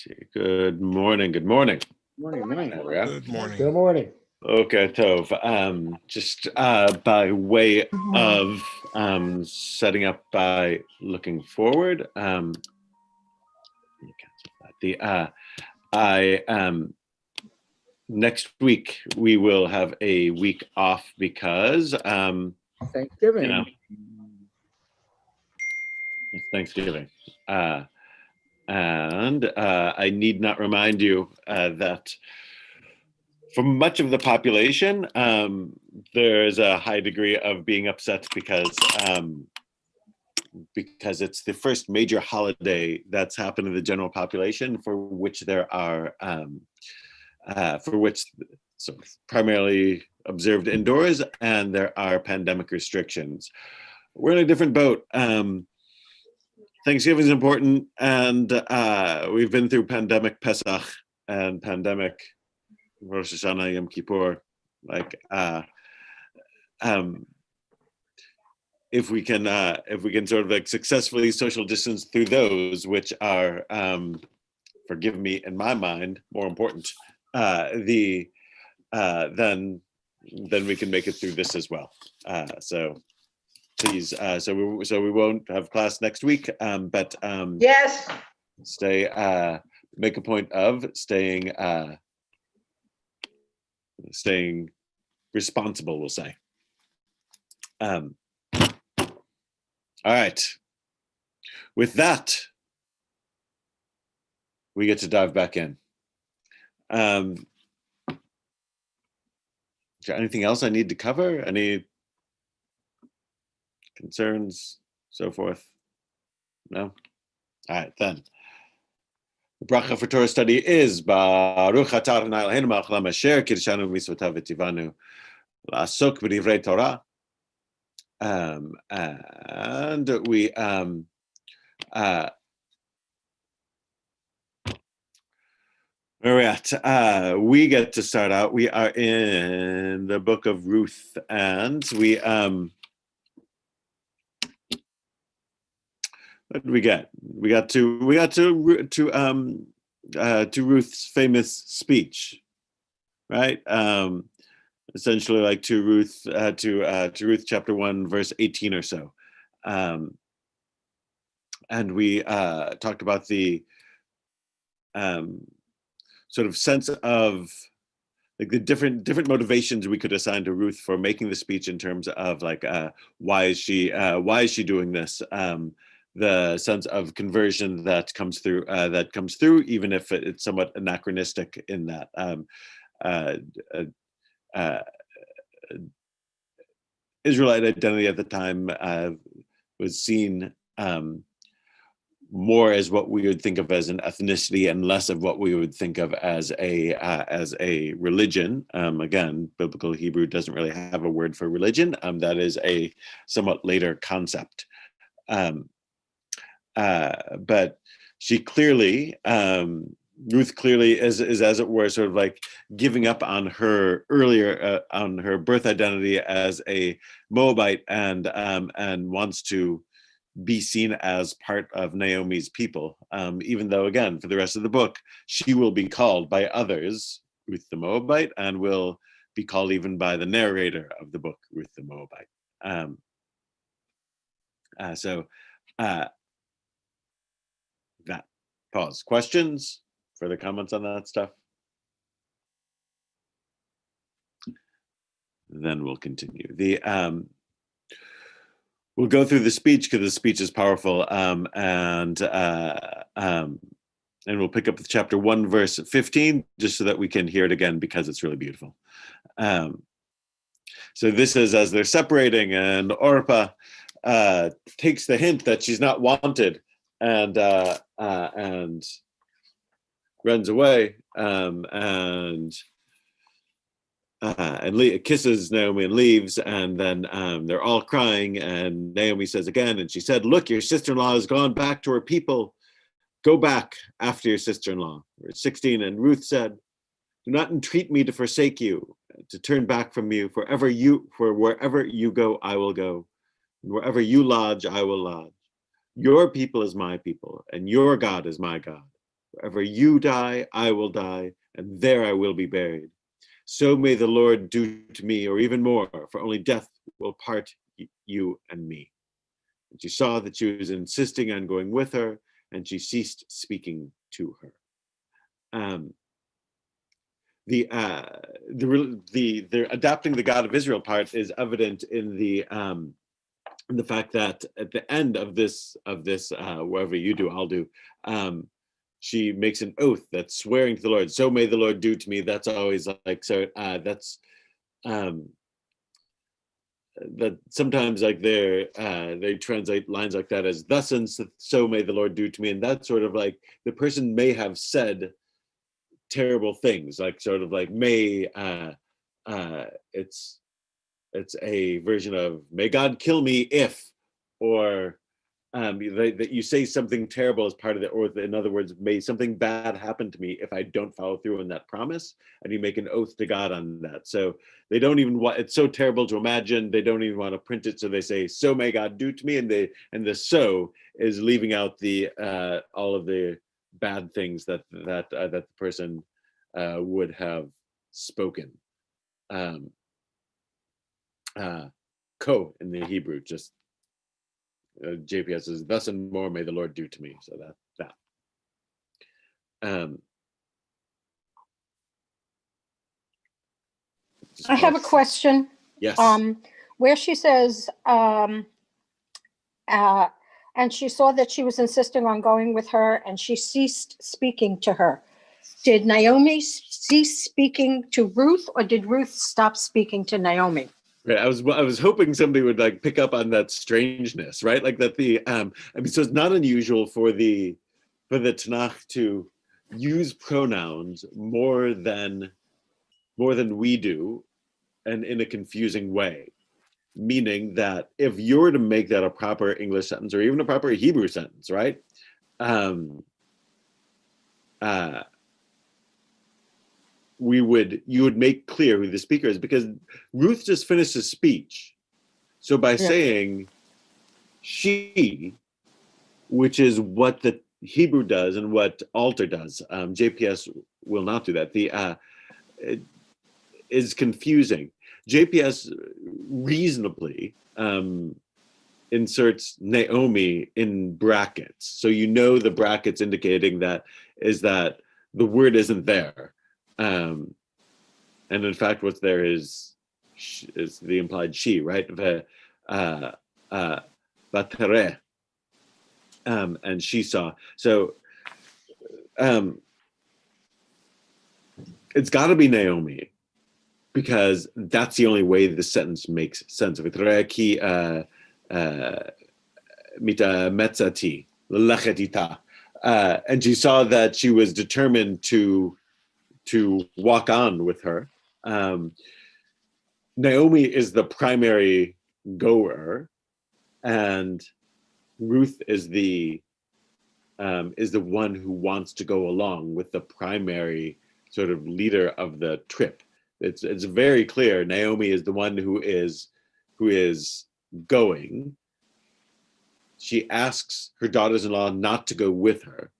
see. Good morning. Good morning. Morning. Good morning. Good morning. Okay, Tov. Just by way of setting up by looking forward. Next week we will have a week off because Thanksgiving. It's Thanksgiving. And I need not remind you that for much of the population, there is a high degree of being upset because it's the first major holiday that's happened in the general population for which there are sort of primarily observed indoors, and there are pandemic restrictions. We're in a different boat. Thanksgiving is important, and we've been through pandemic Pesach and pandemic Rosh Hashanah, Yom Kippur. If we can sort of like successfully social distance through those, which are, forgive me, in my mind, more important, then we can make it through this as well. So please, so we won't have class next week, but Yes. make a point of staying responsible, we'll say. All right. With that, we get to dive back in. Is there anything else I need to cover? Any concerns, so forth? No? All right, then. The bracha for Torah study is Baruch atah Adonai Eloheinu melech haolam asher kiddushanu b'mitzvotav v'tzivanu la'asok b'divrei Torah. And we where are we at? We get to start out. We are in the book of Ruth, and we what did we get? We got to Ruth's famous speech, right? Essentially, like to Ruth chapter 1, verse 18 or so, and we talked about the sort of sense of like the different motivations we could assign to Ruth for making the speech in terms of like why is she doing this? The sense of conversion that comes through, even if it's somewhat anachronistic in that Israelite identity at the time was seen more as what we would think of as an ethnicity and less of what we would think of as a religion. Again, biblical Hebrew doesn't really have a word for religion. That is a somewhat later concept. But she clearly, Ruth clearly is as it were sort of like giving up on her earlier on her birth identity as a Moabite and wants to be seen as part of Naomi's people, even though again for the rest of the book she will be called by others Ruth the Moabite, and will be called even by the narrator of the book Ruth the Moabite. That pause. Questions? Further comments on that stuff? Then we'll continue. We'll go through the speech because the speech is powerful, and we'll pick up with chapter 1, verse 15, just so that we can hear it again because it's really beautiful. So this is as they're separating, and Orpah takes the hint that she's not wanted, and runs away, and kisses Naomi and leaves, and then they're all crying, and Naomi says again, and she said, "Look, your sister-in-law has gone back to her people. Go back after your sister-in-law." Verse 16, and Ruth said, "Do not entreat me to forsake you, to turn back from you, for wherever you go, I will go, and wherever you lodge, I will lodge. Your people is my people, and your God is my God. Wherever you die, I will die, and there I will be buried. So may the Lord do to me, or even more, for only death will part you and me. And she saw that she was insisting on going with her, and she ceased speaking to her. Um, the adapting the God of Israel part is evident in the fact that at the end of this wherever you do, I'll do. She makes an oath that's swearing to the Lord. So may the Lord do to me. That's always like so. That's that sometimes like they translate lines like that as thus and so may the Lord do to me, and that's sort of like the person may have said terrible things, like sort of like may it's a version of may God kill me if, or that you say something terrible as part of it, or in other words, may something bad happen to me if I don't follow through on that promise, and you make an oath to God on that. So they don't even want, it's so terrible to imagine, they don't even want to print it, so they say so may God do to me, and the so is leaving out the all of the bad things that the person would have spoken. Ko in the Hebrew, just JPS is thus and more may the Lord do to me. So that. I have a question. Yes. Where she says, and she saw that she was insisting on going with her, and she ceased speaking to her. Did Naomi cease speaking to Ruth, or did Ruth stop speaking to Naomi? Right. I was hoping somebody would like pick up on that strangeness, right? Like that I mean, so it's not unusual for the Tanakh to use pronouns more than we do, and in a confusing way. Meaning that if you were to make that a proper English sentence or even a proper Hebrew sentence, right? You would make clear who the speaker is, because Ruth just finished his speech. So by saying she, which is what the Hebrew does and what Alter does, JPS will not do that. It is confusing. JPS reasonably inserts Naomi in brackets, so you know the brackets indicating that the word isn't there. And in fact, what's there is the implied she, right? Batere, and she saw. So it's got to be Naomi, because that's the only way the sentence makes sense. Mita metzati lechetita, and she saw that she was determined to walk on with her. Naomi is the primary goer, and Ruth is the one who wants to go along with the primary sort of leader of the trip. It's very clear Naomi is the one who is going. She asks her daughters-in-law not to go with her.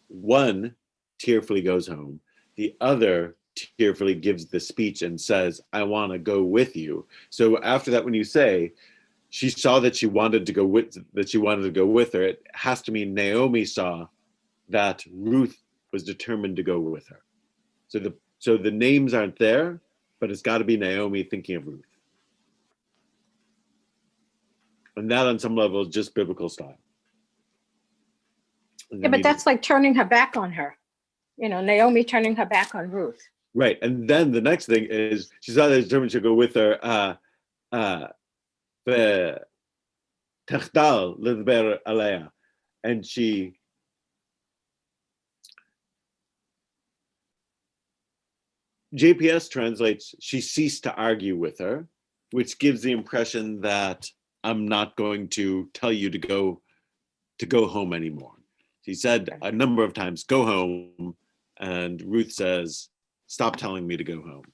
One tearfully goes home. The other tearfully gives the speech and says, I want to go with you. So after that, when you say she saw that she wanted to go with her, it has to mean Naomi saw that Ruth was determined to go with her. So the names aren't there, but it's got to be Naomi thinking of Ruth. And that on some level is just biblical style. Yeah, but that's like turning her back on her. Naomi turning her back on Ruth. Right. And then the next thing is she saw that determined to go with her. And JPS translates, she ceased to argue with her, which gives the impression that I'm not going to tell you to go home anymore. He said a number of times, go home, and Ruth says, stop telling me to go home.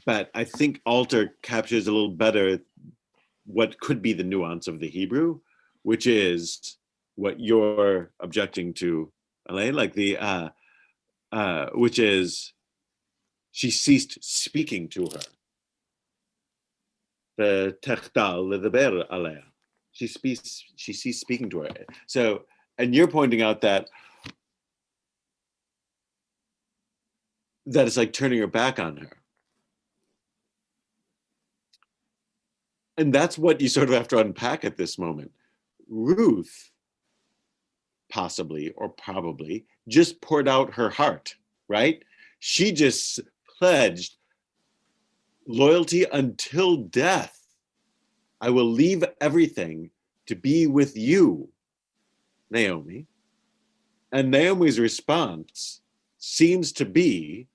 But I think Alter captures a little better what could be the nuance of the Hebrew, which is what you're objecting to like which is she ceased speaking to her. The techtal ledaber alea. She ceased speaking to her. So, and you're pointing out that it's like turning her back on her. And that's what you sort of have to unpack at this moment. Ruth, possibly or probably, just poured out her heart, right? She just pledged loyalty until death. I will leave everything to be with you, Naomi. And Naomi's response seems to be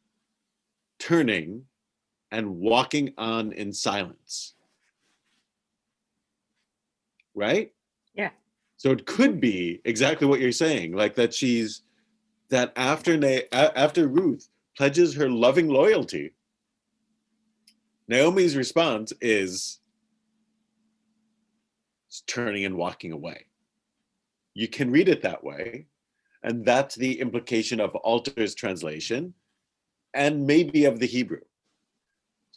turning and walking on in silence. Right? Yeah. So it could be exactly what you're saying, like that after Ruth pledges her loving loyalty, Naomi's response is turning and walking away. You can read it that way, and that's the implication of Alter's translation and maybe of the Hebrew.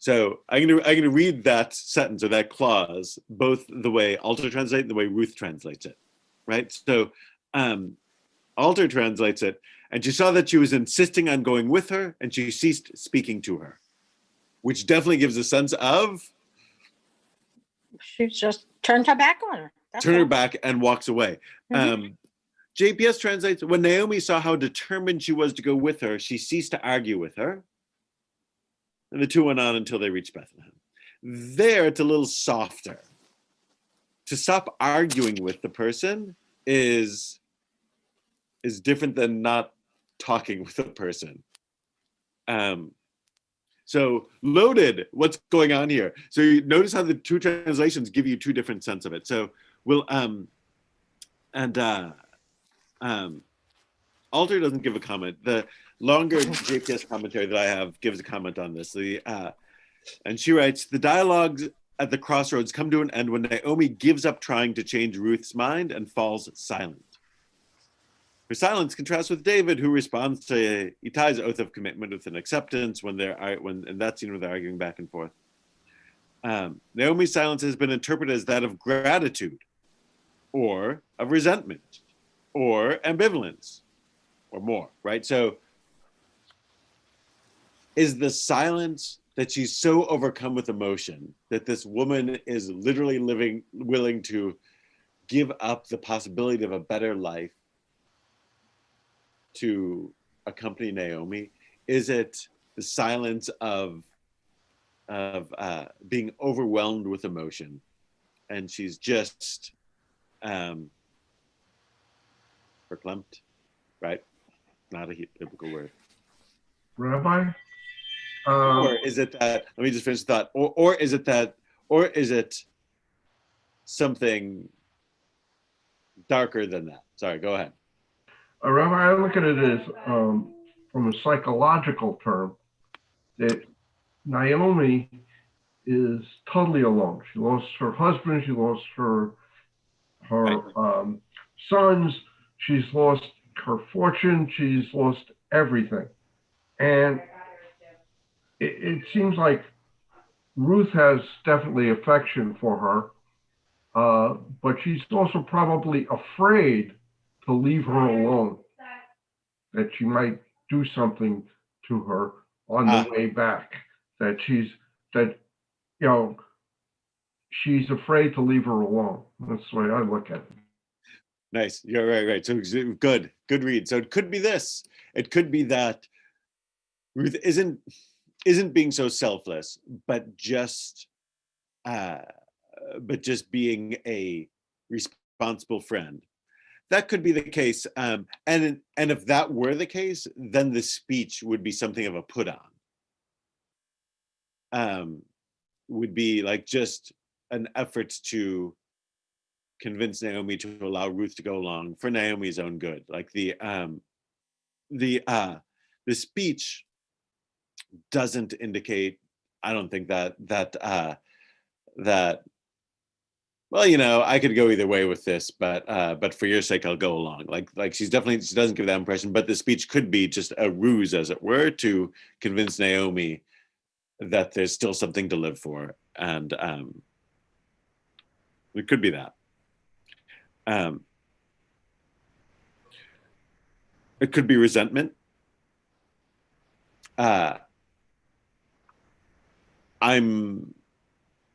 So I'm gonna read that sentence or that clause both the way Alter translates and the way Ruth translates it, right? So Alter translates it, and she saw that she was insisting on going with her, and she ceased speaking to her, which definitely gives a sense of She just turned her back on her. turn her back and walks away. JPS translates, when Naomi saw how determined she was to go with her, she ceased to argue with her. And the two went on until they reached Bethlehem. There, it's a little softer. To stop arguing with the person is different than not talking with a person. So loaded, what's going on here? So you notice how the two translations give you two different sense of it. So we'll Alter doesn't give a comment. The longer JPS commentary that I have gives a comment on this. And she writes, the dialogues at the crossroads come to an end when Naomi gives up trying to change Ruth's mind and falls silent. Her silence contrasts with David, who responds to Ittai's oath of commitment with an acceptance in that scene where they're arguing back and forth. Naomi's silence has been interpreted as that of gratitude, or of resentment, or ambivalence, or more, right? So is the silence that she's so overcome with emotion that this woman is literally willing to give up the possibility of a better life to accompany Naomi? Is it the silence of being overwhelmed with emotion, and she's just verklempt, right? Not a biblical word. Rabbi? Or is it that, let me just finish the thought, or is it something darker than that? Sorry, go ahead. Rabbi, I look at it as, from a psychological term, that Naomi is totally alone. She lost her husband, she lost her sons, she's lost her fortune, she's lost everything. And it seems like Ruth has definitely affection for her, but she's also probably afraid to leave her alone, that she might do something to her on the way back, that she's afraid to leave her alone. That's the way I look at it. Nice. You're right. So good read. So it could be this. It could be that Ruth isn't being so selfless, but just being a responsible friend. That could be the case. And if that were the case, then the speech would be something of a put on. Would be like just an effort to convince Naomi to allow Ruth to go along for Naomi's own good. Like the speech doesn't indicate, I don't think that well, you know, I could go either way with this, but for your sake, I'll go along. Like she doesn't give that impression, but the speech could be just a ruse, as it were, to convince Naomi that there's still something to live for, and it could be that. It could be resentment. I'm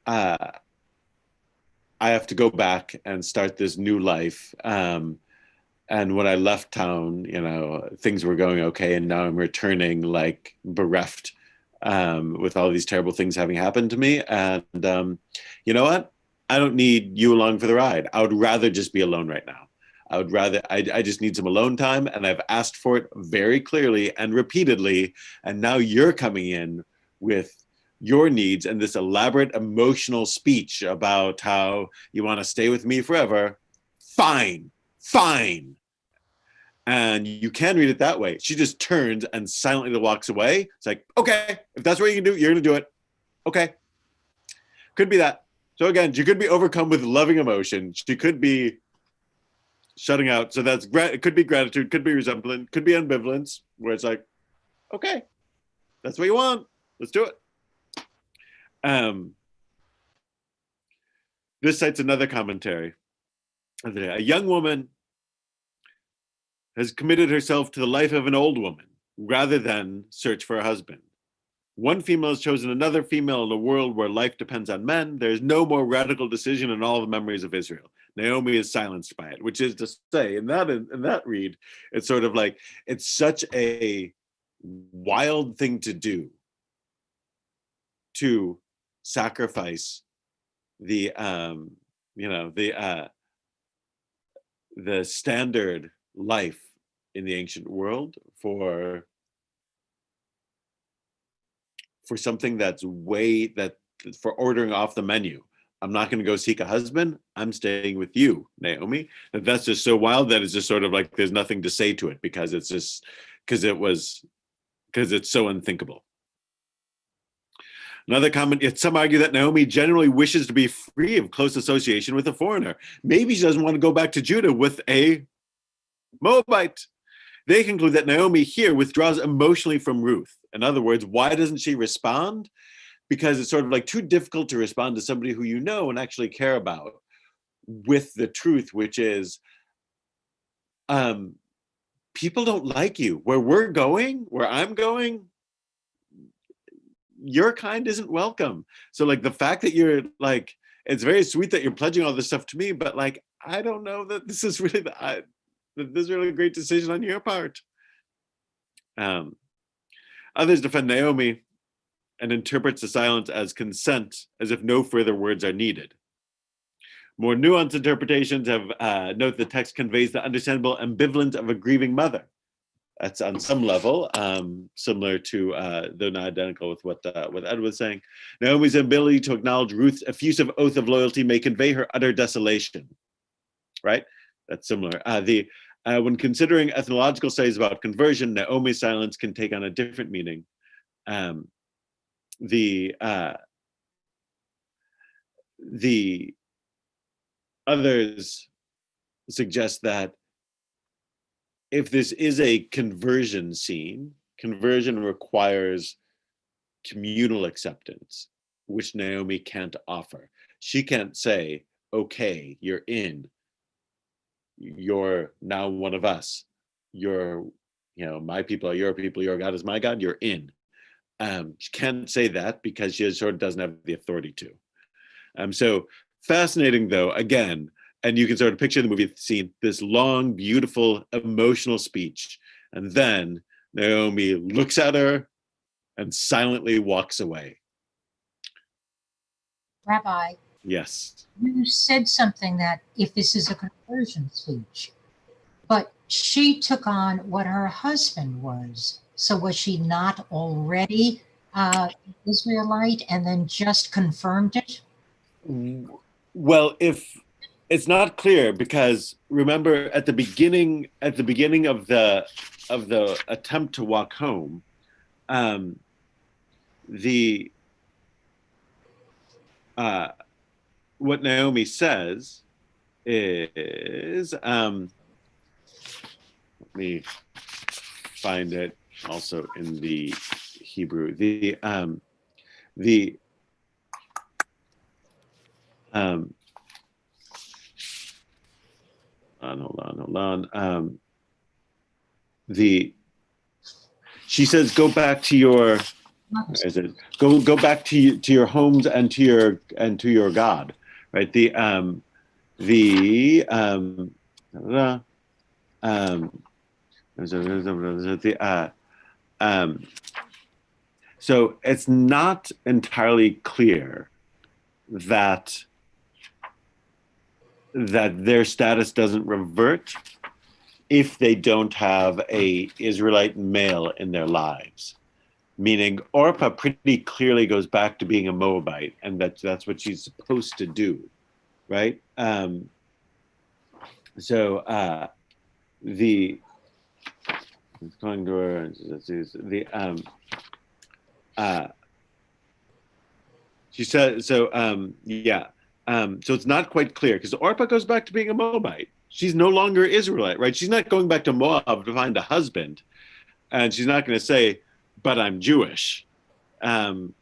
I have to go back and start this new life. And when I left town, you know, things were going okay, and now I'm returning like bereft, with all these terrible things having happened to me. And you know what? I don't need you along for the ride. I would rather just be alone right now. I just need some alone time, and I've asked for it very clearly and repeatedly. And now you're coming in with your needs and this elaborate emotional speech about how you want to stay with me forever. Fine, fine. And you can read it that way. She just turns and silently walks away. It's like, okay, if that's what you can do, you're going to do it. Okay. Could be that. So again, she could be overcome with loving emotion. She could be shutting out. So it could be gratitude, could be resentment, could be ambivalence, where it's like, okay, that's what you want. Let's do it. This cites another commentary. A young woman has committed herself to the life of an old woman rather than search for a husband. One female has chosen another female in a world where life depends on men. There is no more radical decision in all the memories of Israel. Naomi is silenced by it, which is to say, in that read, it's sort of like, it's such a wild thing to do, to sacrifice the the standard life in the ancient world for something for ordering off the menu. I'm not going to go seek a husband. I'm staying with you, Naomi. And that's just so wild that it's just sort of like there's nothing to say to it, because it's so unthinkable. Another comment, yet some argue that Naomi generally wishes to be free of close association with a foreigner. Maybe she doesn't want to go back to Judah with a Moabite. They conclude that Naomi here withdraws emotionally from Ruth. In other words, why doesn't she respond? Because it's sort of like too difficult to respond to somebody who you know and actually care about with the truth, which is, people don't like you. Where I'm going, your kind isn't welcome. So like the fact that you're like, it's very sweet that you're pledging all this stuff to me, but like, I don't know that this is really this is really a great decision on your part. Others defend Naomi and interprets the silence as consent, as if no further words are needed. More nuanced interpretations have note the text conveys the understandable ambivalence of a grieving mother. That's on some level similar to, though not identical with what Ed was saying. Naomi's ability to acknowledge Ruth's effusive oath of loyalty may convey her utter desolation. Right? That's similar. When considering ethnological studies about conversion, Naomi's silence can take on a different meaning. The others suggest that if this is a conversion scene, conversion requires communal acceptance, which Naomi can't offer. She can't say, okay, you're in. You're now one of us. You're, my people are your people, your God is my God, you're in. She can't say that because she sort of doesn't have the authority to. So fascinating, though, again, and you can sort of picture the movie scene, this long, beautiful, emotional speech. And then Naomi looks at her and silently walks away. Rabbi, yes. You said something that if this is a conversion speech, but she took on what her husband was. So was she not already Israelite and then just confirmed it? Well, if it's not clear, because remember at the beginning of the attempt to walk home, what Naomi says is, let me find it also in the Hebrew. The hold on. She says, go back to your, is it go back to your homes and to your God, right? So it's not entirely clear that their status doesn't revert if they don't have a Israelite male in their lives. Meaning Orpah pretty clearly goes back to being a Moabite, and that's what she's supposed to do, right? So the it's going to her she said so so it's not quite clear because Orpah goes back to being a Moabite. She's no longer Israelite, right? She's not going back to Moab to find a husband, and she's not going to say, but I'm Jewish. So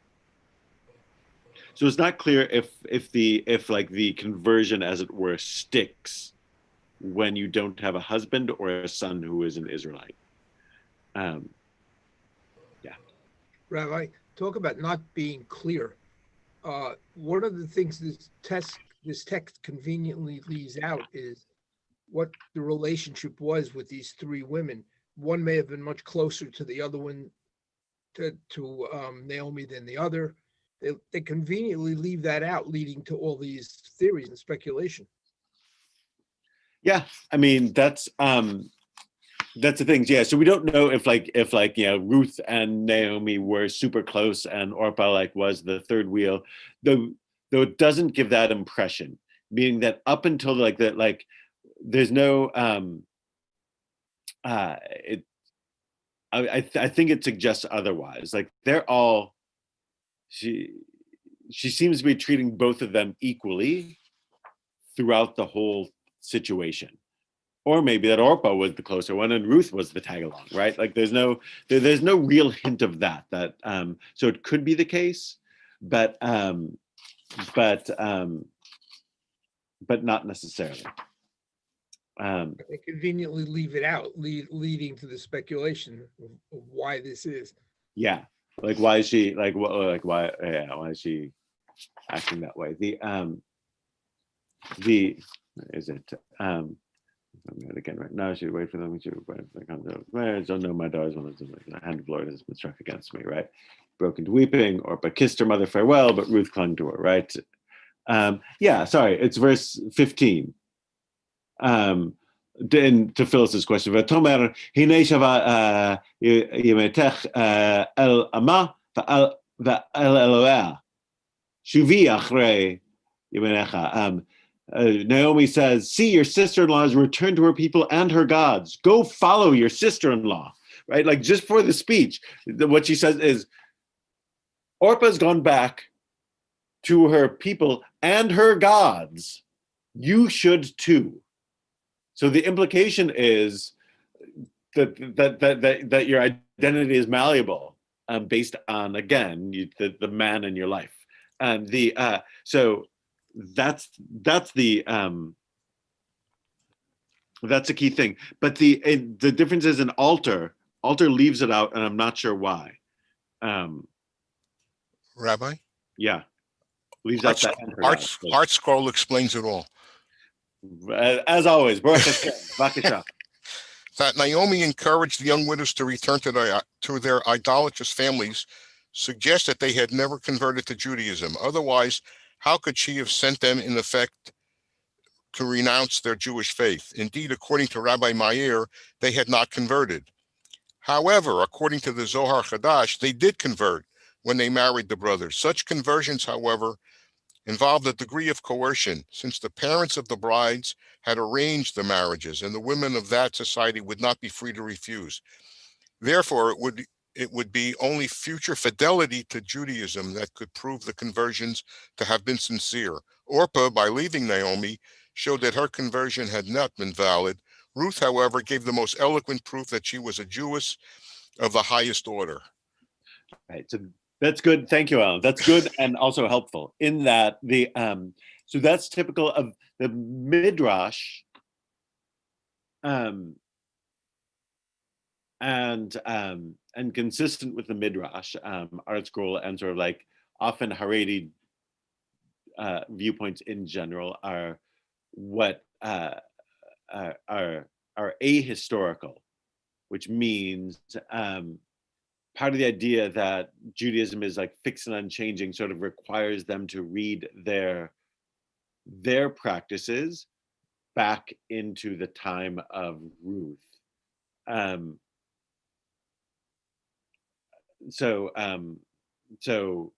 it's not clear if the conversion, as it were, sticks when you don't have a husband or a son who is an Israelite. Rabbi, talk about not being clear. One of the things this text conveniently leaves out is what the relationship was with these three women. One may have been much closer to the other one, to Naomi than the other. They conveniently leave that out, leading to all these theories and speculation. Yeah, I mean that's the thing. Yeah, so we don't know if Ruth and Naomi were super close and Orpah was the third wheel, though it doesn't give that impression. Meaning that up until there's no I think it suggests otherwise. They're all she seems to be treating both of them equally throughout the whole situation. Or maybe that Orpah was the closer one and Ruth was the tag along, right? There's no real hint of that. So it could be the case, but not necessarily. They conveniently leave it out, leading to the speculation of why this is. Yeah, why is she why is she acting that way? Is it I'm going again right now. She wait for them. She don't know my daughters when the hand of the Lord has been struck against me. Right, broken to weeping. Orpah kissed her mother farewell, but Ruth clung to her. Right. Sorry, it's verse 15. To Phyllis's question, V'tomer hinei shava yemetech el ama v'el Eloah shuvi achrei yemenecha. Naomi says, see, your sister-in-law has returned to her people and her gods. Go follow your sister-in-law, right? Just for the speech, what she says is, Orpah's gone back to her people and her gods. You should too. So the implication is that your identity is malleable based on, again, the man in your life. And so that's the key thing. But the difference is an altar leaves it out, and I'm not sure why. Rabbi? Yeah. Leaves out that. Art Scroll explains it all. As always, that Naomi encouraged the young widows to return to their idolatrous families suggests that they had never converted to Judaism. Otherwise, how could she have sent them in effect to renounce their Jewish faith? Indeed, according to Rabbi Meir, they had not converted. However, according to the Zohar Chadash, they did convert when they married the brothers. Such conversions, however, involved a degree of coercion, since the parents of the brides had arranged the marriages, and the women of that society would not be free to refuse. Therefore, it would it would be only future fidelity to Judaism that could prove the conversions to have been sincere. Orpah, by leaving Naomi, showed that her conversion had not been valid. Ruth, however, gave the most eloquent proof that she was a Jewess of the highest order. Right. So that's good. Thank you, Alan. That's good and also helpful in that so that's typical of the Midrash, um and consistent with the Midrash, Art Scroll, and sort of like often Haredi viewpoints in general are what are ahistorical, which means part of the idea that Judaism is like fixed and unchanging sort of requires them to read their practices back into the time of Ruth. Um, so so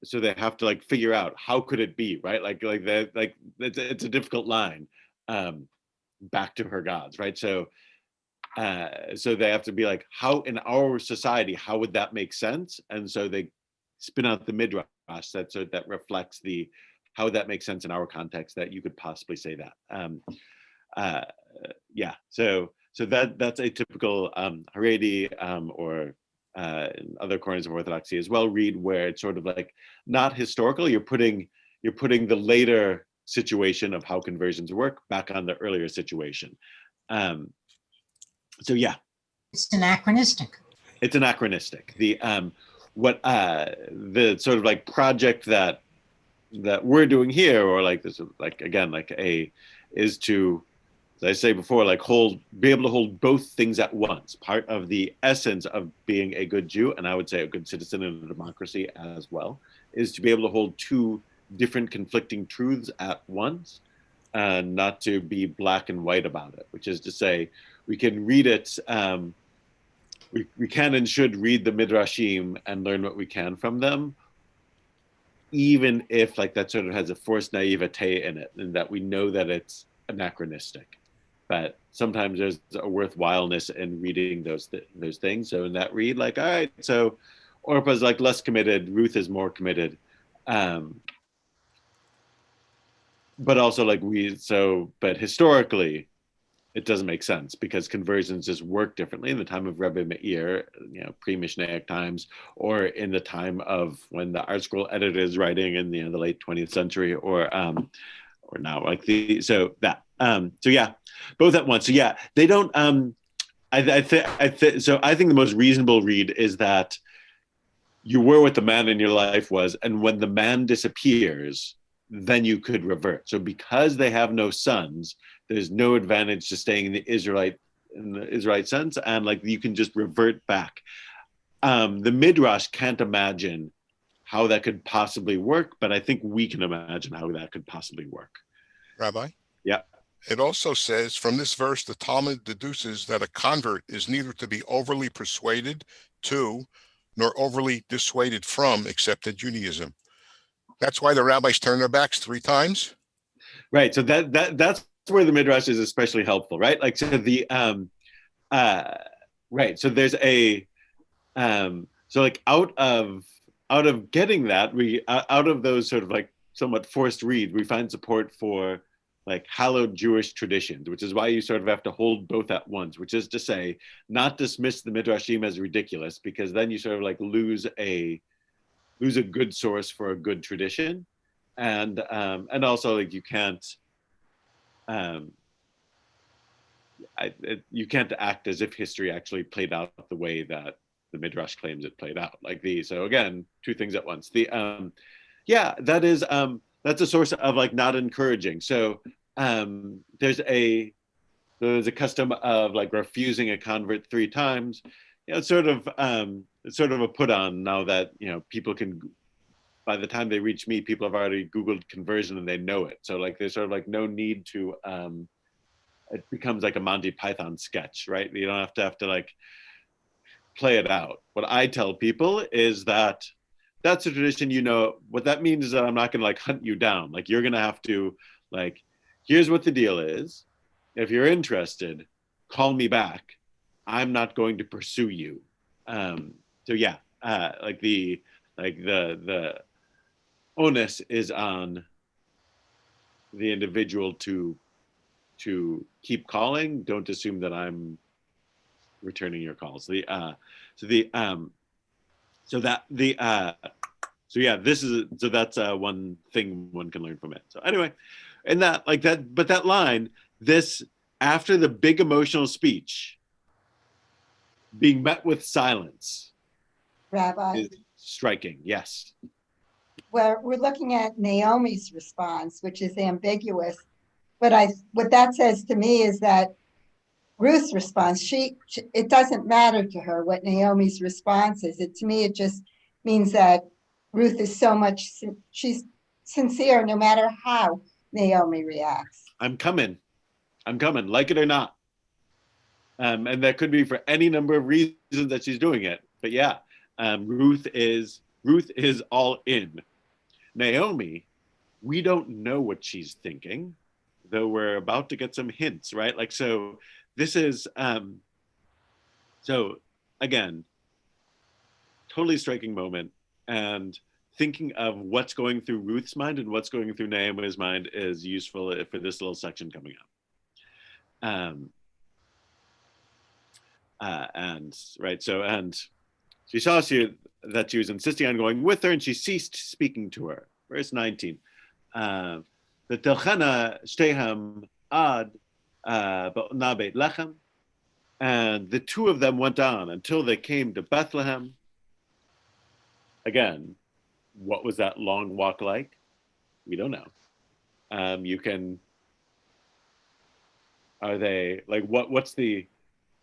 so they have to like figure out how could it be, right? Like that, like it's a difficult line, back to her gods, right? So so they have to be like, how in our society, how would that make sense? And so they spin out the Midrash that reflects the how would that make sense in our context that you could possibly say that. Yeah, so that's a typical Haredi or in other corners of Orthodoxy as well read, where it's sort of like not historical. You're putting the later situation of how conversions work back on the earlier situation. So yeah, It's anachronistic. it's anachronistic. The the sort of like project that we're doing here, or like this, like again, like is to, as I say before, like be able to hold both things at once. Part of the essence of being a good Jew, and I would say a good citizen in a democracy as well, is to be able to hold two different conflicting truths at once, and not to be black and white about it, which is to say, we can read it, we can and should read the Midrashim and learn what we can from them, even if like that sort of has a forced naivete in it, and that we know that it's anachronistic. But sometimes there's a worthwhileness in reading those things. So in that read, like, all right, so Orpah's like less committed, Ruth is more committed. But also like but historically, it doesn't make sense because conversions just work differently in the time of Rebbe Meir, pre-Mishnaic times, or in the time of when the Art Scroll editor is writing in the late 20th century, or now, like so yeah, both at once. So yeah, they don't. So I think the most reasonable read is that you were what the man in your life was, and when the man disappears, then you could revert. So because they have no sons, there's no advantage to staying in the Israelite sense, and like you can just revert back. The Midrash can't imagine how that could possibly work, but I think we can imagine how that could possibly work. Rabbi? Yeah. It also says, from this verse, the Talmud deduces that a convert is neither to be overly persuaded to, nor overly dissuaded from accepted Judaism. That's why the rabbis turn their backs 3 times. Right. So that's where the Midrash is especially helpful, right? Like, so the right. So there's a so like out of getting that, we out of those sort of like somewhat forced reads, we find support for like hallowed Jewish traditions, which is why you sort of have to hold both at once, which is to say, not dismiss the Midrashim as ridiculous, because then you sort of like lose a good source for a good tradition, and also like you can't you can't act as if history actually played out the way that the Midrash claims it played out. So again, 2 things at once. Yeah, that is that's a source of like not encouraging. So there's a custom of like refusing a convert 3 times. It's sort of a put on now that people can, by the time they reach me, people have already Googled conversion and they know it. So like there's sort of like no need to it becomes like a Monty Python sketch, right? You don't have to like play it out. What I tell people is that that's a tradition. What that means is that I'm not going to like hunt you down. Like you're going to have to like, here's what the deal is. If you're interested, call me back I'm not going to pursue you. So yeah, the onus is on the individual to keep calling. Don't assume that I'm returning your calls. That's one thing one can learn from it. So anyway, and that line, this after the big emotional speech, being met with silence Rabbi, is striking. Yes. we're looking at Naomi's response, which is ambiguous. But what that says to me is that Ruth's response, it doesn't matter to her what Naomi's response is. To me, it just means that Ruth is she's sincere no matter how Naomi reacts. I'm coming, like it or not. And that could be for any number of reasons that she's doing it. But yeah, Ruth is all in. Naomi, we don't know what she's thinking, though we're about to get some hints, right? Like, so this is, so again, totally striking moment. And thinking of what's going through Ruth's mind and what's going through Naomi's mind is useful for this little section coming up. And she saw that she was insisting on going with her, and she ceased speaking to her. Verse 19. The Telchana Shtehem Ad Ba'na Beit Lechem, and the two of them went on until they came to Bethlehem. Again, what was that long walk like? We don't know. Are they like what's the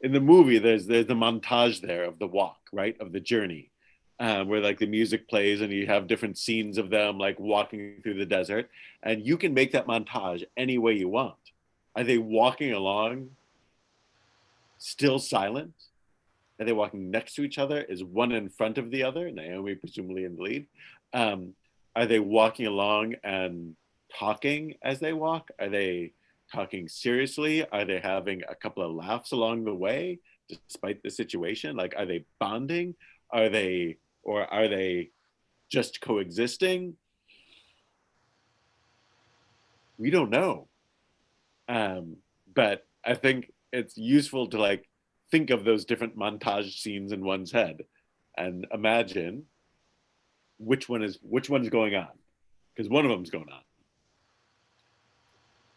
in the movie? There's the montage there of the walk, right, of the journey, where like the music plays and you have different scenes of them like walking through the desert, and you can make that montage any way you want. Are they walking along still silent? Are they walking next to each other? Is one in front of the other? Naomi presumably in the lead. Are they walking along and talking as they walk? Are they talking seriously? Are they having a couple of laughs along the way, despite the situation? Like, are they bonding? Are they just coexisting? We don't know. But I think it's useful to like think of those different montage scenes in one's head and imagine which one is going on, because one of them's going on.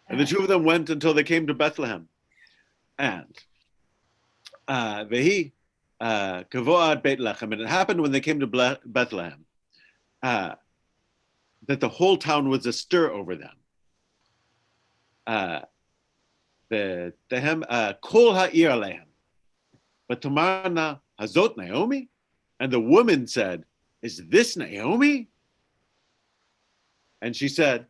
And the two of them went until they came to Bethlehem. And Vehi Kavoad Beit Lechem, and it happened when they came to Bethlehem that the whole town was astir over them. Kol ha'ir alehem, but Tamarna hazot Naomi, and the woman said, "Is this Naomi?" And she said,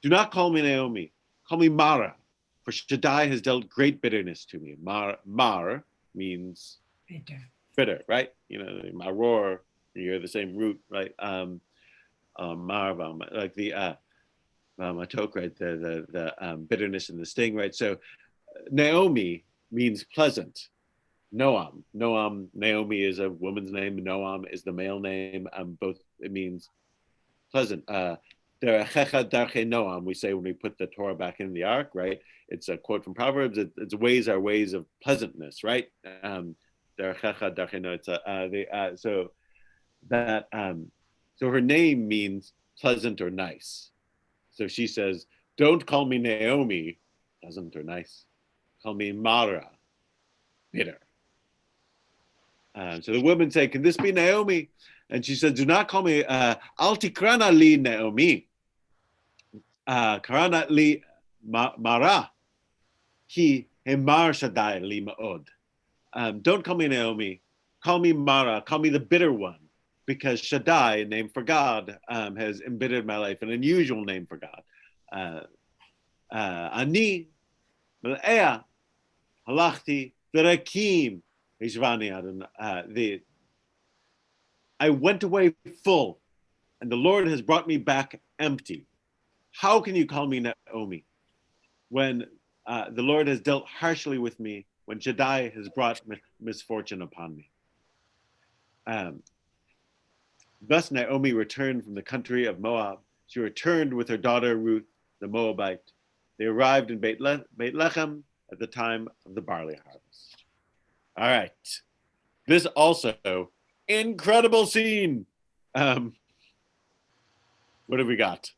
"Do not call me Naomi, call me Mara, for Shaddai has dealt great bitterness to me." Mar means bitter, right? You know, maror, you're the same root, right? Marva, like the matok, right? The bitterness and the sting, right? So Naomi means pleasant. Noam, Naomi is a woman's name. Noam is the male name. Both, it means pleasant. Noam, we say when we put the Torah back in the ark, right? It's a quote from Proverbs. It's ways are ways of pleasantness, right? So her name means pleasant or nice. So she says, "Don't call me Naomi, pleasant or nice. Call me Mara, bitter." So the women say, "Can this be Naomi?" And she said, "Do not call me Al tikrana li Naomi. Karana li Mara. Ki hemar Shaddai li ma'od." Don't call me Naomi. Call me Mara. Call me the bitter one, because Shaddai, a name for God, has embittered my life, an unusual name for God. Ani mel'ea halachti v'rakim. I went away full, and the Lord has brought me back empty. How can you call me Naomi when the Lord has dealt harshly with me when Shaddai has brought misfortune upon me. Thus Naomi returned from the country of Moab. She returned with her daughter Ruth, the Moabite. They arrived in Beit Lechem at the time of the barley harvest. All right. This also incredible scene. What have we got?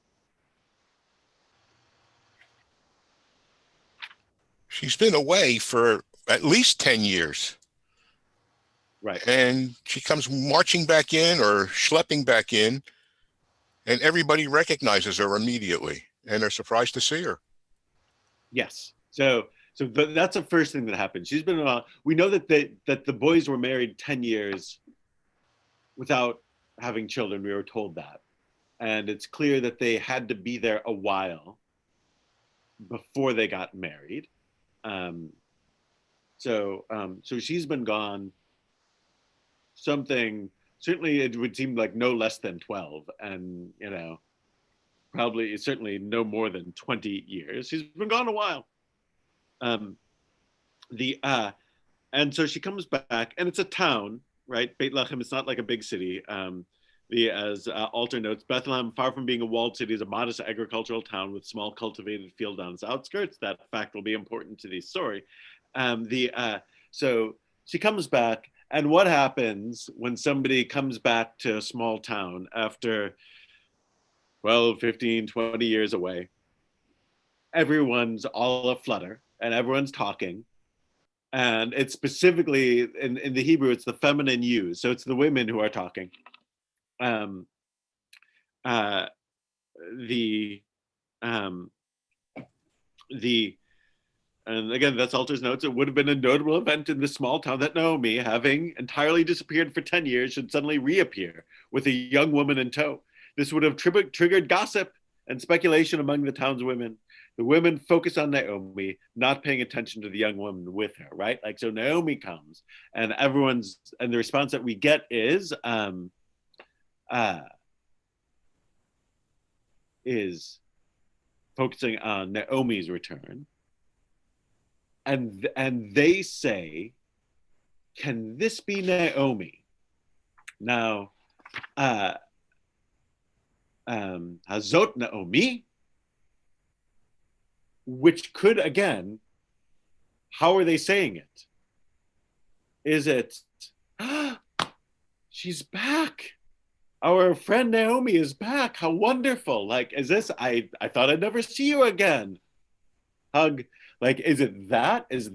She's been away for at least 10 years. Right. And she comes marching back in or schlepping back in, and everybody recognizes her immediately, and they're surprised to see her. Yes. So that's the first thing that happened. She's been we know that the boys were married 10 years without having children. We were told that. And it's clear that they had to be there a while before they got married. So she's been gone something, certainly it would seem like no less than 12, and probably certainly no more than 20 years. She's been gone a while. And so she comes back, and it's a town, right? Beit Lechem, it's not like a big city. As Alter notes, Bethlehem, far from being a walled city, is a modest agricultural town with small cultivated field on its outskirts. That fact will be important to the story. So she comes back, and what happens when somebody comes back to a small town after 12, 15, 20 years away? Everyone's all aflutter, and everyone's talking. And it's specifically, in the Hebrew, it's the feminine use. So it's the women who are talking. And again, that's Alter's notes. It would have been a notable event in this small town that Naomi, having entirely disappeared for 10 years, should suddenly reappear with a young woman in tow. This would have triggered gossip and speculation among the town's women. The women focus on Naomi, not paying attention to the young woman with her, right? Like, so Naomi comes, and the response that we get is focusing on Naomi's return. And they say, can this be Naomi? Now, Hazot Naomi, which could, again, how are they saying it? Is it, she's back. Our friend Naomi is back. How wonderful. Like, is this, I thought I'd never see you again. Hug. Like, is it that? Is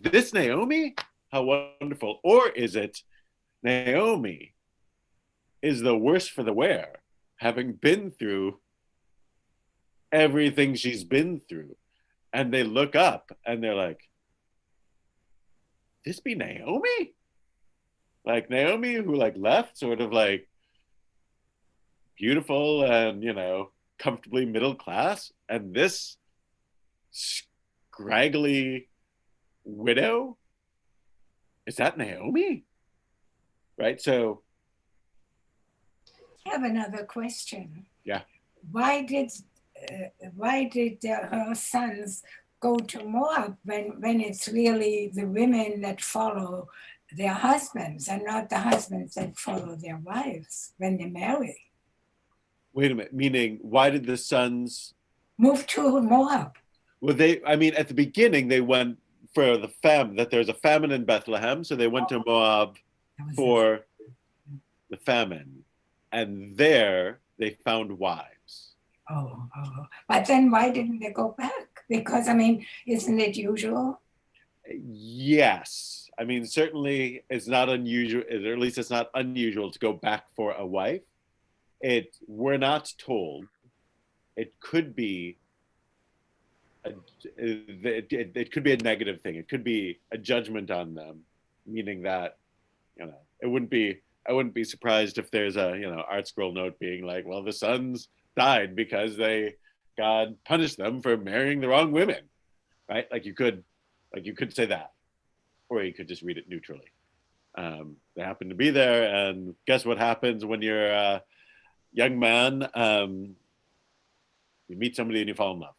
this Naomi? How wonderful. Or is it Naomi is the worse for the wear, having been through everything she's been through? And they look up and they're like, this be Naomi? Like Naomi who like left sort of like beautiful and, comfortably middle class, and this scraggly widow, is that Naomi? Right? So I have another question. Yeah. Why did her sons go to Moab when it's really the women that follow their husbands and not the husbands that follow their wives when they marry? Wait a minute, meaning why did the sons move to Moab? Well, at the beginning, they went for the famine, that there's a famine in Bethlehem. So they went to Moab for the famine. And there they found wives. Oh. But then why didn't they go back? Because, isn't it usual? Yes. Certainly it's not unusual, or at least it's not unusual to go back for a wife. We're not told. It could be it could be a negative thing. It could be a judgment on them, meaning that, I wouldn't be surprised if there's a, art scroll note being like, well, the sons died because God punished them for marrying the wrong women, right? Like you could say that, or you could just read it neutrally. They happen to be there, and guess what happens when you're a young man? You meet somebody and you fall in love.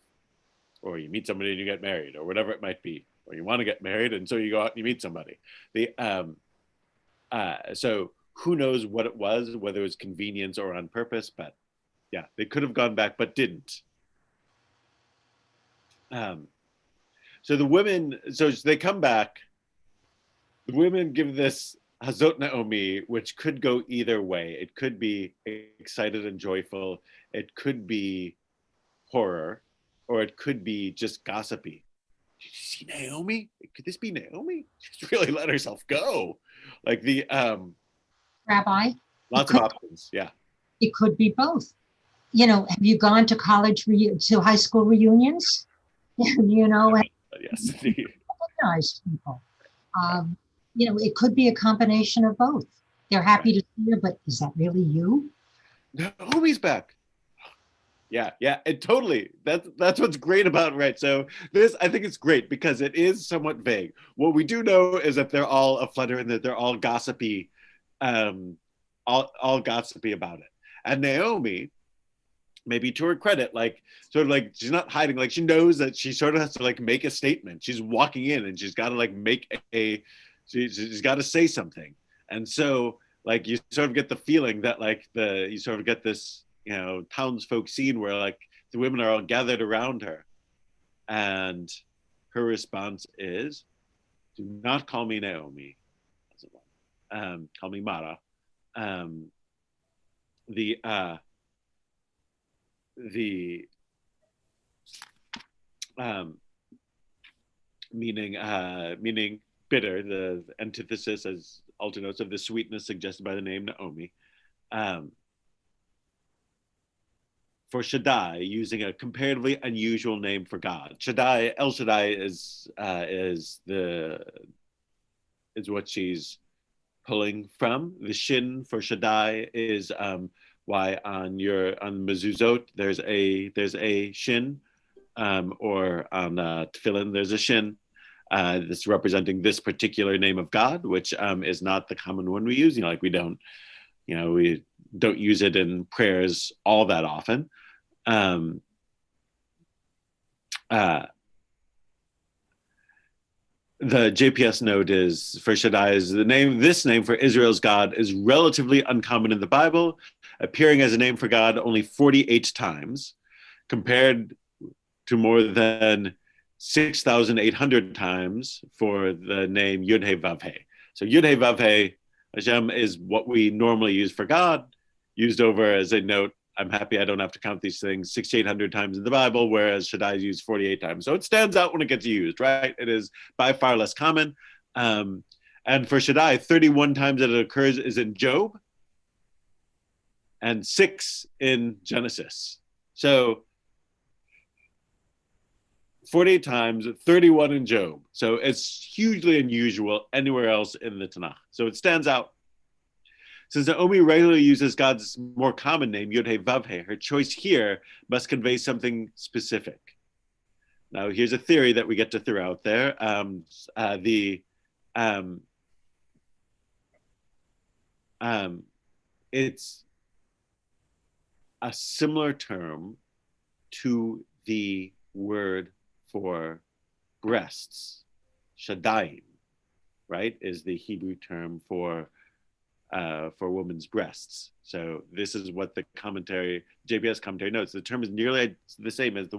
Or you meet somebody and you get married, or whatever it might be. or you want to get married, and so you go out and you meet somebody. So who knows what it was, whether it was convenience or on purpose, but yeah, they could have gone back, but didn't. So the women, so they come back. The women give this Hazot Naomi, which could go either way. It could be excited and joyful. It could be horror, or it could be just gossipy. Did you see Naomi? Could this be Naomi? She's really let herself go. Like the Rabbi, lots of options. Yeah. it could be both. You know, have you gone to to high school reunions? You know, and Yes. recognized people. You know, it could be a combination of both. They're happy to see you, but is that really you? Naomi's back. Yeah, and totally. That's what's great about it, right? So this, I think it's great because it is somewhat vague. What we do know is that they're all aflutter and that they're all gossipy, all gossipy about it. And Naomi, maybe to her credit, like sort of like she's not hiding, like she knows that she sort of has to like make a statement. She's walking in and she's got to like make she's got to say something. And so like you sort of get the feeling that like you sort of get this, you know, townsfolk scene where like the women are all gathered around her, and her response is, "Do not call me Naomi, call me Mara." Meaning bitter, the antithesis as alternates of the sweetness suggested by the name Naomi. For Shaddai, using a comparatively unusual name for God. Shaddai, El Shaddai is what she's pulling from. The shin for Shaddai is why on mezuzot there's a shin, or on tefillin there's a shin. That's representing this particular name of God, which is not the common one we use. We don't use it in prayers all that often. The JPS note is for Shaddai is this name for Israel's God is relatively uncommon in the Bible, appearing as a name for God only 48 times, compared to more than 6,800 times for the name Yud-He Vav-He. So Yud-He Vav-He, Hashem, is what we normally use for God, used over as a note. I'm happy I don't have to count these things 6,800 times in the Bible, whereas Shaddai is used 48 times. So it stands out when it gets used, right? It is by far less common. And for Shaddai, 31 times that it occurs is in Job, and 6 in Genesis. So 48 times, 31 in Job. So it's hugely unusual anywhere else in the Tanakh. So it stands out. Since Naomi regularly uses God's more common name, Yud-He Vav-He, her choice here must convey something specific. Now, here's a theory that we get to throw out there. It's a similar term to the word for breasts. Shaddai, right, is the Hebrew term for women's breasts. So this is what the JPS commentary notes. The term is nearly the same as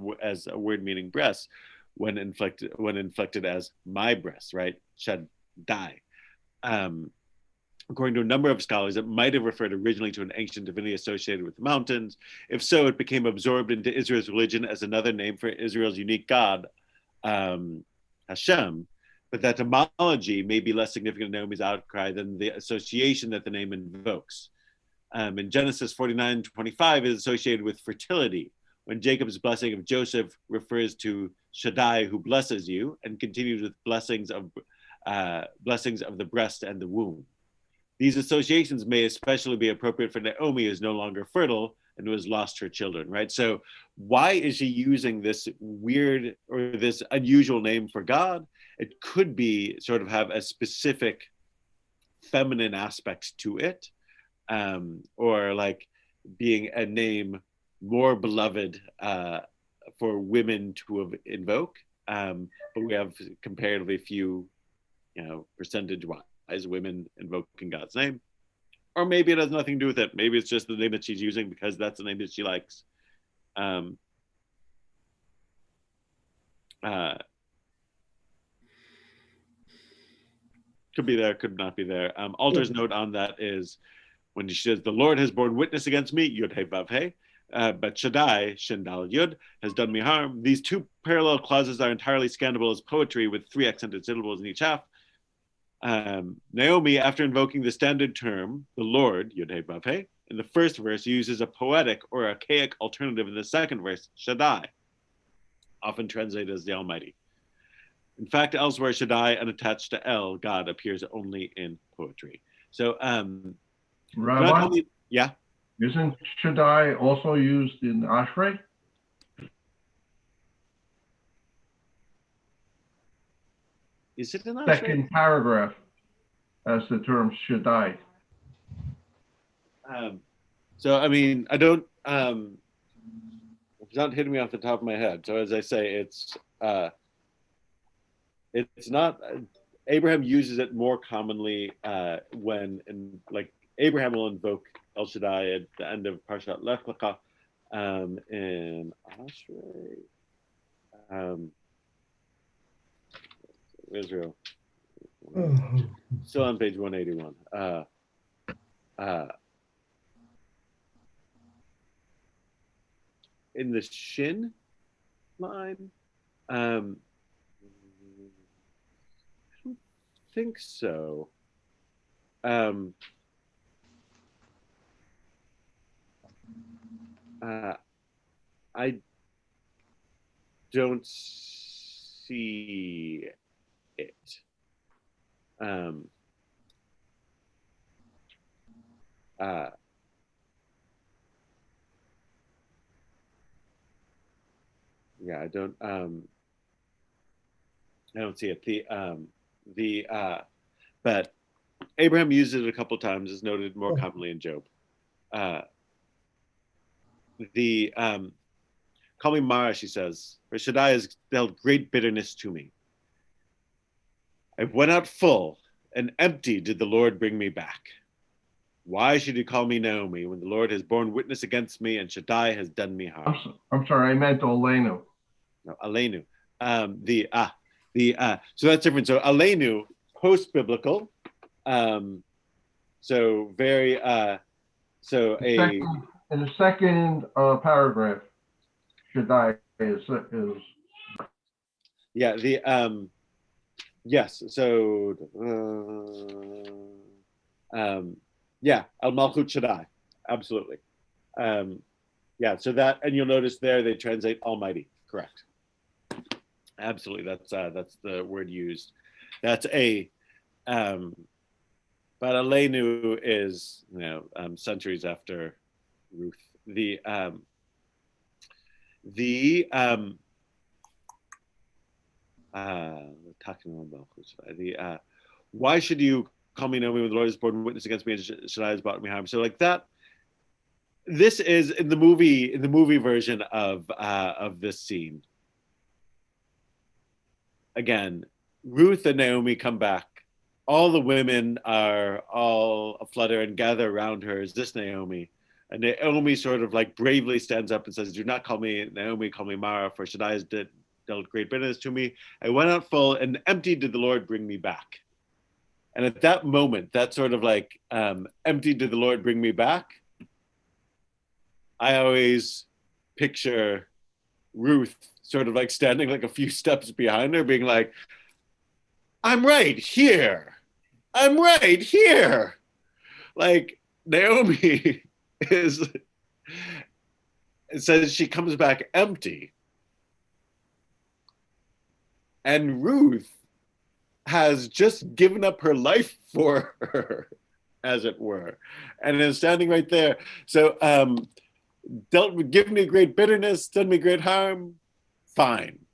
a word meaning breast when inflected as my breast, right? Shaddai. According to a number of scholars, it might have referred originally to an ancient divinity associated with the mountains. If so, it became absorbed into Israel's religion as another name for Israel's unique God, Hashem. But that etymology may be less significant in Naomi's outcry than the association that the name invokes. In Genesis 49:25 is associated with fertility, when Jacob's blessing of Joseph refers to Shaddai, who blesses you, and continues with blessings of the breast and the womb. These associations may especially be appropriate for Naomi, who is no longer fertile and who has lost her children, right? So why is she using this weird or this unusual name for God? It could be sort of have a specific feminine aspect to it, or like being a name more beloved for women to invoke. but we have comparatively few, percentage-wise women invoking God's name. Or maybe it has nothing to do with it. Maybe it's just the name that she's using because that's the name that she likes. Could be there, could not be there. Altar's note on that is when she says, "The Lord has borne witness against me," Yud He Vav He, but Shaddai, Shin Dal Yud, has done me harm. These two parallel clauses are entirely scannable as poetry with 3 accented syllables in each half. Naomi, after invoking the standard term, the Lord, Yud He Vav He, in the first verse, uses a poetic or archaic alternative in the second verse, Shaddai, often translated as the Almighty. In fact, elsewhere, Shaddai, unattached to El, God, appears only in poetry. So, Rabbi, only, yeah. Isn't Shaddai also used in Ashrei? Is it an Second paragraph as the term Shaddai. So, I mean, I don't, it's not hitting me off the top of my head. So as I say, it's not, Abraham uses it more commonly when, like, Abraham will invoke El Shaddai at the end of Parshat Lech Lecha in Ashrei, Israel. Still on page 181. In the Shin line, I don't think so. I don't see it. Yeah, I don't see it. But Abraham uses it a couple times, is noted more commonly in Job. Call me Mara, she says, for Shaddai has dealt great bitterness to me. I went out full, and empty did the Lord bring me back. Why should you call me Naomi when the Lord has borne witness against me and Shaddai has done me harm? I'm sorry, I meant Olenu. No, Aleinu. So that's different. So Aleinu, post-biblical. So very, in the second paragraph, Shaddai is yeah, yes, so yeah, Al Malchut Shaddai, absolutely. Yeah, so that, and you'll notice there they translate Almighty, correct? Absolutely, that's the word used. That's but Aleinu is centuries after Ruth. Why should you call me Naomi when the Lord has borne witness against me and Shaddai has brought me harm? So like that. This is in the movie version of this scene. Again, Ruth and Naomi come back. All the women are all aflutter and gather around her. Is this Naomi? And Naomi sort of like bravely stands up and says, "Do not call me Naomi, call me Mara, for Shaddai has dealt great bitterness to me. I went out full, and empty did the Lord bring me back." And at that moment, that sort of like, empty did the Lord bring me back, I always picture Ruth sort of like standing like a few steps behind her, being like, "I'm right here. I'm right here." Like Naomi it says she comes back empty. And Ruth has just given up her life for her, as it were, and is standing right there. So, give me great bitterness, done me great harm, fine.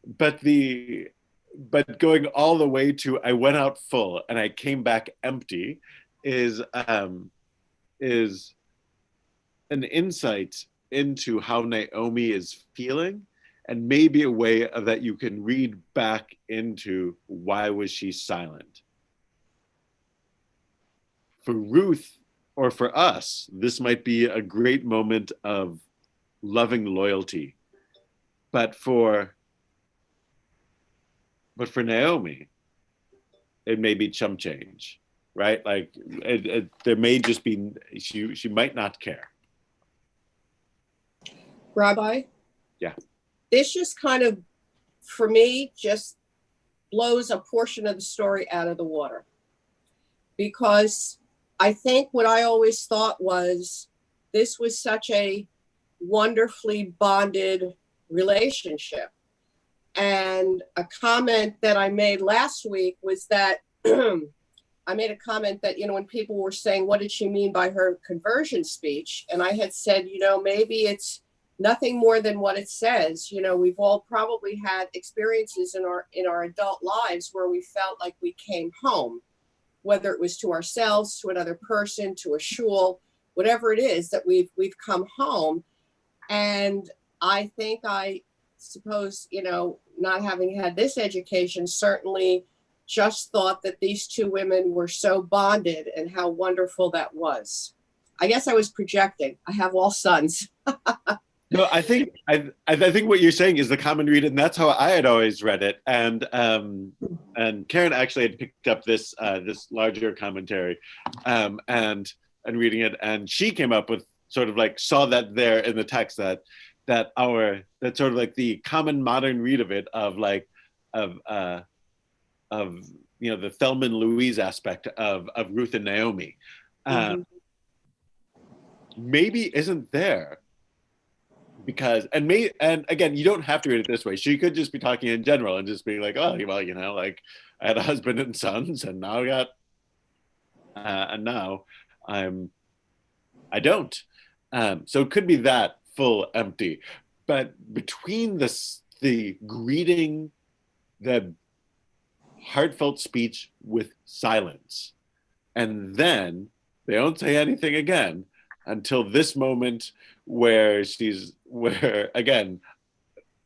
But going all the way to I went out full and I came back empty is an insight into how Naomi is feeling and maybe a way of that you can read back into why was she silent. For Ruth, or for us, this might be a great moment of loving loyalty. But for Naomi, it may be chump change, right? Like there may just be, she might not care. Rabbi? Yeah. This just kind of, for me, just blows a portion of the story out of the water. Because I think what I always thought was this was such a wonderfully bonded relationship. And a comment that I made last week was that I made a comment that, when people were saying, what did she mean by her conversion speech? And I had said, maybe it's nothing more than what it says. We've all probably had experiences in our adult lives where we felt like we came home, whether it was to ourselves, to another person, to a shul, whatever it is that we've come home. And I think I suppose, not having had this education, certainly just thought that these two women were so bonded and how wonderful that was. I guess I was projecting. I have all sons. No, I think what you're saying is the common read, and that's how I had always read it. And Karen actually had picked up this larger commentary, and reading it, and she came up with sort of like saw that there in the text that sort of like the common modern read of it of the Thelma and Louise aspect of Ruth and Naomi, maybe isn't there. Because and again, you don't have to read it this way. She could just be talking in general and just be like, oh, well, like I had a husband and sons, and now I don't. So it could be that full empty. But between the greeting, the heartfelt speech with silence, and then they don't say anything again until this moment where again,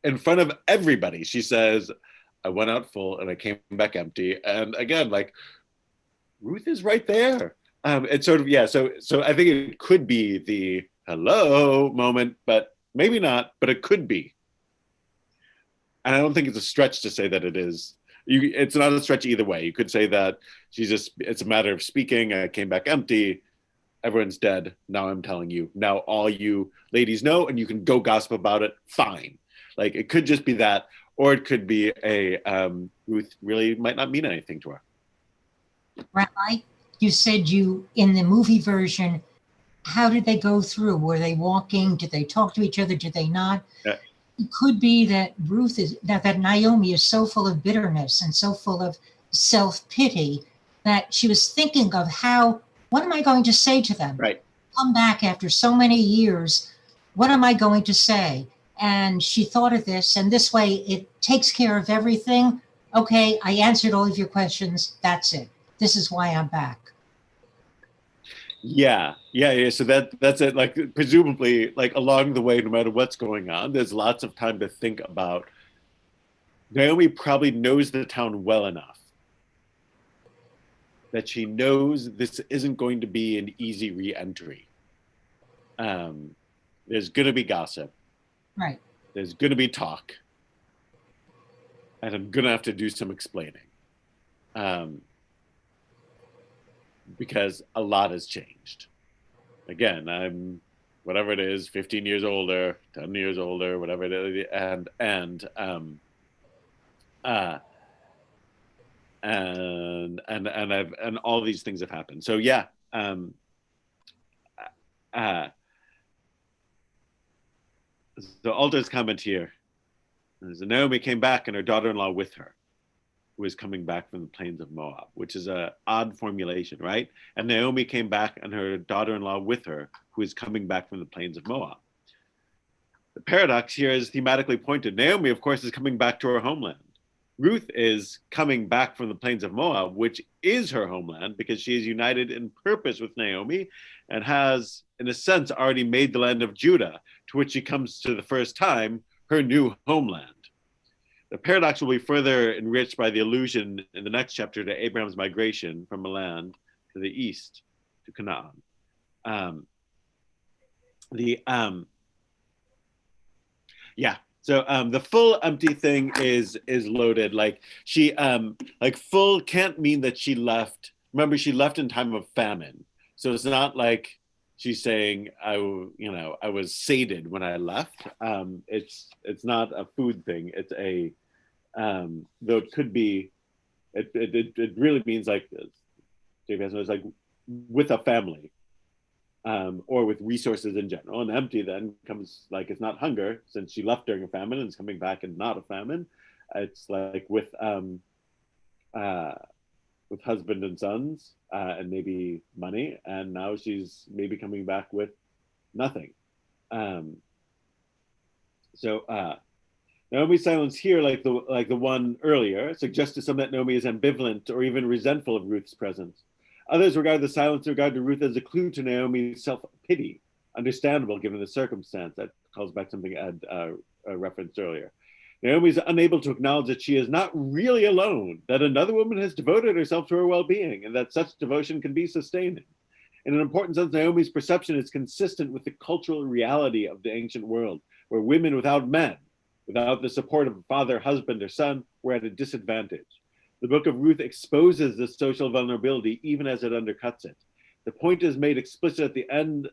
in front of everybody, she says, I went out full and I came back empty. And again, like Ruth is right there. It's sort of, yeah. So I think it could be the hello moment, but maybe not, but it could be. And I don't think it's a stretch to say that it is. It's not a stretch either way. You could say that it's a matter of speaking. I came back empty. Everyone's dead. Now I'm telling you. Now all you ladies know, and you can go gossip about it. Fine. Like it could just be that, or it could be Ruth really might not mean anything to her. Rabbi, you said in the movie version, how did they go through? Were they walking? Did they talk to each other? Did they not? Yeah. It could be that that Naomi is so full of bitterness and so full of self-pity that she was thinking of what am I going to say to them? Right. Come back after so many years. What am I going to say? And she thought of this, and this way it takes care of everything. Okay, I answered all of your questions. That's it. This is why I'm back. Yeah. So that's it. Like presumably, like along the way, no matter what's going on, there's lots of time to think about. Naomi probably knows the town well enough that she knows this isn't going to be an easy re-entry. There's going to be gossip. Right. There's going to be talk. And I'm going to have to do some explaining. Because a lot has changed. Again, I'm, whatever it is, 15 years older, 10 years older, whatever it is, and all these things have happened. So yeah, the Alder's comment here is Naomi came back and her daughter-in-law with her, who is coming back from the plains of Moab, which is an odd formulation, right? And Naomi came back and her daughter-in-law with her, who is coming back from the plains of Moab. The paradox here is thematically pointed. Naomi, of course, is coming back to her homeland. Ruth is coming back from the plains of Moab, which is her homeland, because she is united in purpose with Naomi and has, in a sense, already made the land of Judah, to which she comes to the first time, her new homeland. The paradox will be further enriched by the allusion in the next chapter to Abraham's migration from a land to the east, to Canaan. So the full empty thing is loaded. Like she like full can't mean that she left. Remember, she left in time of famine. So it's not like she's saying I was sated when I left. It's not a food thing. It's a though it could be. It really means like it's like with a family. Or with resources in general. And empty then comes like it's not hunger, since she left during a famine and is coming back and not a famine. It's like with husband and sons and maybe money, and now she's maybe coming back with nothing. Naomi's silence here, like the one earlier, suggests to some that Naomi is ambivalent or even resentful of Ruth's presence. Others regard the silence in regard to Ruth as a clue to Naomi's self-pity, understandable given the circumstance. That calls back something Ed referenced earlier. Naomi is unable to acknowledge that she is not really alone, that another woman has devoted herself to her well-being, and that such devotion can be sustaining. In an important sense, Naomi's perception is consistent with the cultural reality of the ancient world, where women without men, without the support of a father, husband, or son, were at a disadvantage. The book of Ruth exposes this social vulnerability even as it undercuts it. The point is made explicit at the end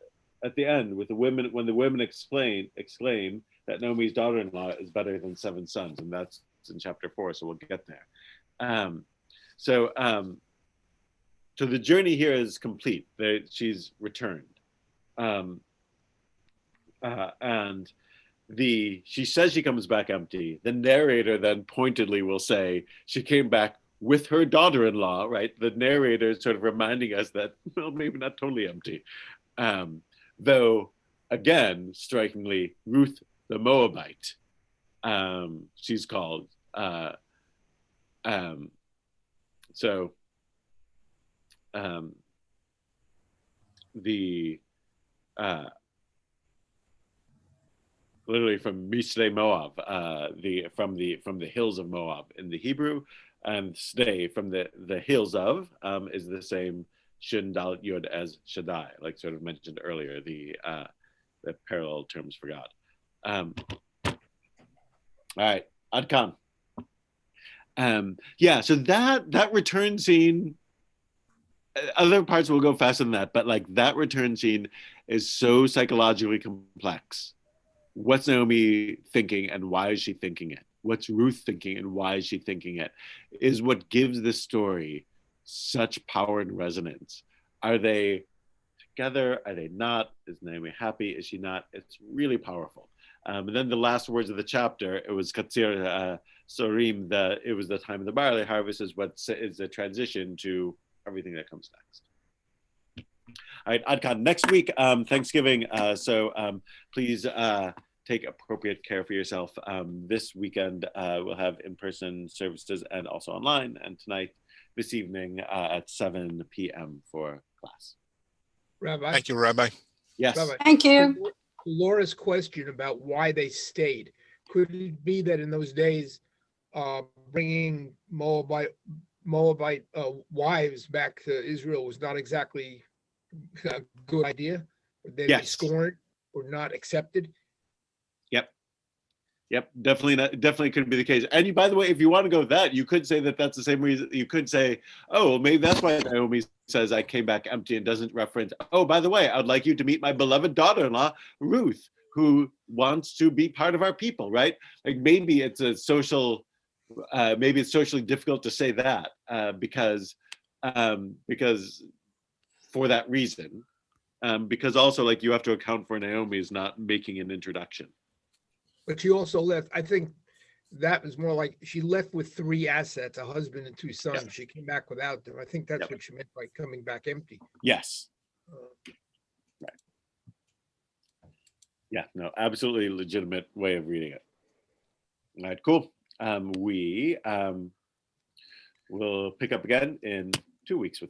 with the women when the women exclaim that Naomi's daughter-in-law is better than 7 sons, and that's in chapter 4, so we'll get there. So the journey here is complete. She's returned. And she says she comes back empty. The narrator then pointedly will say she came back with her daughter-in-law, right? The narrator is sort of reminding us that, well, maybe not totally empty. Though, again, strikingly, Ruth the Moabite, she's called. Literally from Mishle Moab, from the hills of Moab in the Hebrew, and Sdei from the hills of is the same Shin Dalet Yod as Shaddai, like sort of mentioned earlier, the parallel terms for God. All right, Ad Khan. So that return scene, other parts will go faster than that, but like that return scene is so psychologically complex. What's Naomi thinking and why is she thinking it? What's Ruth thinking and why is she thinking it? Is what gives this story such power and resonance. Are they together? Are they not? Is Naomi happy? Is she not? It's really powerful. And then the last words of the chapter, it was Katsir Sorim, it was the time of the barley harvest, is what is the transition to everything that comes next. All right, Adkan, next week, Thanksgiving, so please take appropriate care for yourself. This weekend, we'll have in-person services and also online, and tonight, this evening at 7 p.m. for class. Rabbi? Thank you, Rabbi. Yes. Rabbi, Thank you. Laura's question about why they stayed, could it be that in those days, bringing Moabite wives back to Israel was not exactly a good idea? Would they be scorned or not accepted? Yep, definitely could be the case. And by the way, if you want to go with that, you could say that that's the same reason. You could say, oh, well, maybe that's why Naomi says I came back empty and doesn't reference, oh, by the way, I'd like you to meet my beloved daughter-in-law, Ruth, who wants to be part of our people, right? Like maybe it's a social, maybe it's socially difficult to say that because for that reason, because also like you have to account for Naomi's not making an introduction. But she also left, I think that was more like she left with 3 assets, a husband and 2 sons. Yep. She came back without them. I think that's what she meant by coming back empty. Yes. Right. Yeah, no, absolutely legitimate way of reading it. All right, cool. We will pick up again in 2 weeks with that.